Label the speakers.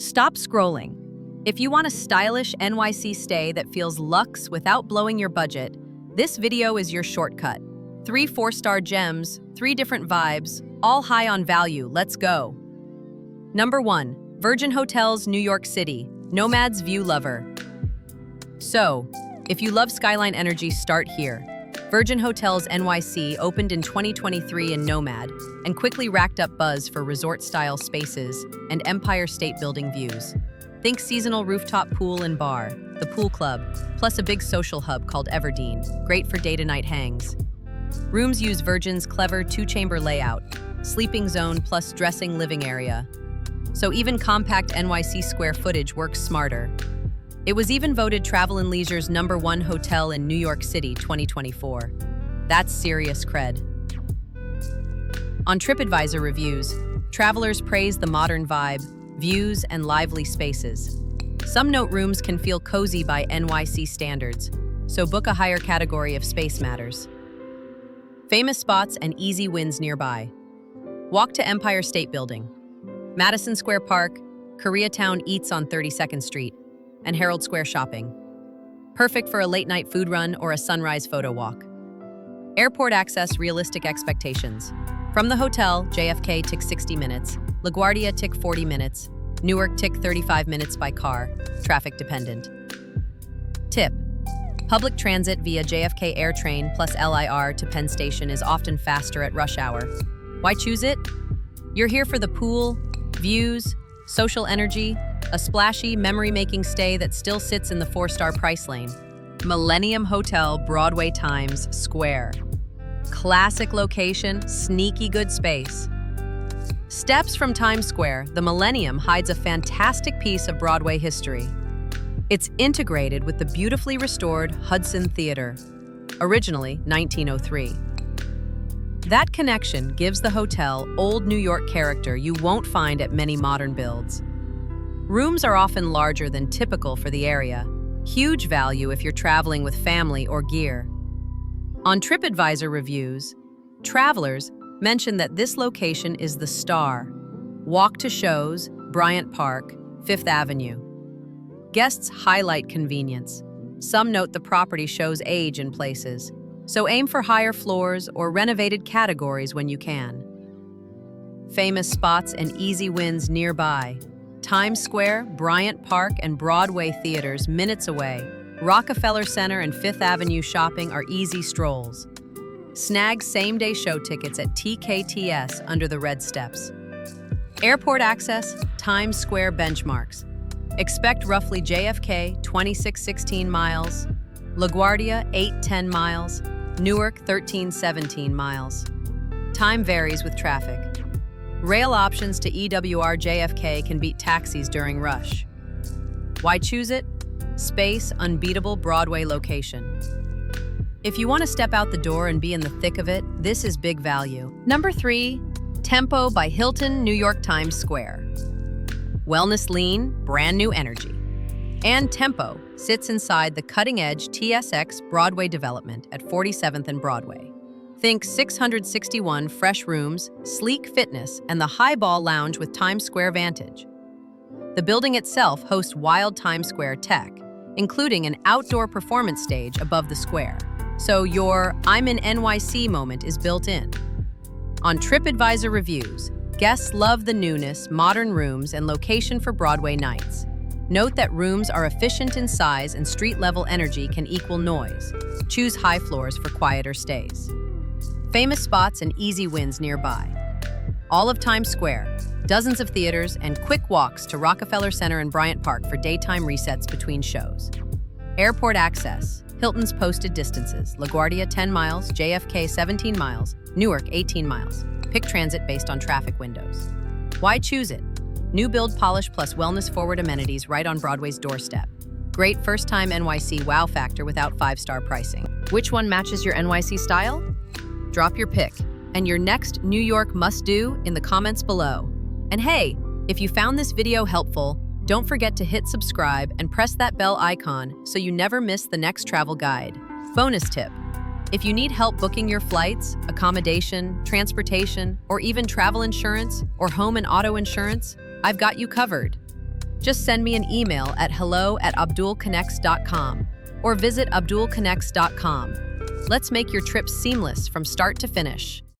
Speaker 1: Stop scrolling. If you want a stylish NYC stay that feels luxe without blowing your budget, this video is your shortcut. 3 4-star gems, 3 different vibes, all high on value. Let's go. Number 1. Virgin Hotels, New York City. NoMad's View Lover. So, if you love skyline energy, start here. Virgin Hotels NYC opened in 2023 in NoMad and quickly racked up buzz for resort-style spaces and Empire State Building views. Think seasonal rooftop pool and bar, the pool club, plus a big social hub called Everdeen, great for day-to-night hangs. Rooms use Virgin's clever 2-chamber layout, sleeping zone plus dressing living area. So even compact NYC square footage works smarter. It was even voted Travel + Leisure's #1 hotel in New York City 2024. That's serious cred. On TripAdvisor reviews, travelers praise the modern vibe, views, and lively spaces. Some note rooms can feel cozy by NYC standards, so book a higher category if space matters. Famous spots and easy wins nearby. Walk to Empire State Building, Madison Square Park, Koreatown Eats on 32nd Street, and Herald Square shopping. Perfect for a late-night food run or a sunrise photo walk. Airport access, realistic expectations. From the hotel, JFK took 60 minutes, LaGuardia took 40 minutes, Newark took 35 minutes by car, traffic dependent. Tip: public transit via JFK AirTrain plus LIRR to Penn Station is often faster at rush hour. Why choose it? You're here for the pool, views, social energy, a splashy, memory-making stay that still sits in the 4-star price lane. Millennium Hotel, Broadway Times Square. Classic location, sneaky good space. Steps from Times Square, the Millennium hides a fantastic piece of Broadway history. It's integrated with the beautifully restored Hudson Theater, originally 1903. That connection gives the hotel old New York character you won't find at many modern builds. Rooms are often larger than typical for the area, huge value if you're traveling with family or gear. On TripAdvisor reviews, travelers mention that this location is the star. Walk to shows, Bryant Park, 5th Avenue. Guests highlight convenience. Some note the property shows age in places, so aim for higher floors or renovated categories when you can. Famous spots and easy wins nearby. Times Square, Bryant Park, and Broadway theaters minutes away. Rockefeller Center and 5th Avenue shopping are easy strolls. Snag same-day show tickets at TKTS under the red steps. Airport access, Times Square benchmarks. Expect roughly JFK 26-16 miles, LaGuardia 8-10 miles, Newark 13-17 miles. Time varies with traffic. Rail options to EWR JFK can beat taxis during rush. Why choose it? Space, unbeatable Broadway location. If you want to step out the door and be in the thick of it, this is big value. Number 3, Tempo by Hilton, New York Times Square. Wellness lean, brand new energy. And Tempo sits inside the cutting-edge TSX Broadway development at 47th and Broadway. Think 661 fresh rooms, sleek fitness, and the highball lounge with Times Square Vantage. The building itself hosts wild Times Square tech, including an outdoor performance stage above the square. So your I'm in NYC moment is built in. On TripAdvisor reviews, guests love the newness, modern rooms, and location for Broadway nights. Note that rooms are efficient in size and street-level energy can equal noise. Choose high floors for quieter stays. Famous spots and easy wins nearby. All of Times Square, dozens of theaters, and quick walks to Rockefeller Center and Bryant Park for daytime resets between shows. Airport access, Hilton's posted distances, LaGuardia 10 miles, JFK 17 miles, Newark 18 miles. Pick transit based on traffic windows. Why choose it? New build polish plus wellness-forward amenities right on Broadway's doorstep. Great first-time NYC wow factor without 5-star pricing. Which one matches your NYC style? Drop your pick and your next New York must-do in the comments below. And hey, if you found this video helpful, don't forget to hit subscribe and press that bell icon so you never miss the next travel guide. Bonus tip: if you need help booking your flights, accommodation, transportation, or even travel insurance or home and auto insurance, I've got you covered. Just send me an email at hello@abdulconnects.com or visit abdulconnects.com. Let's make your trip seamless from start to finish.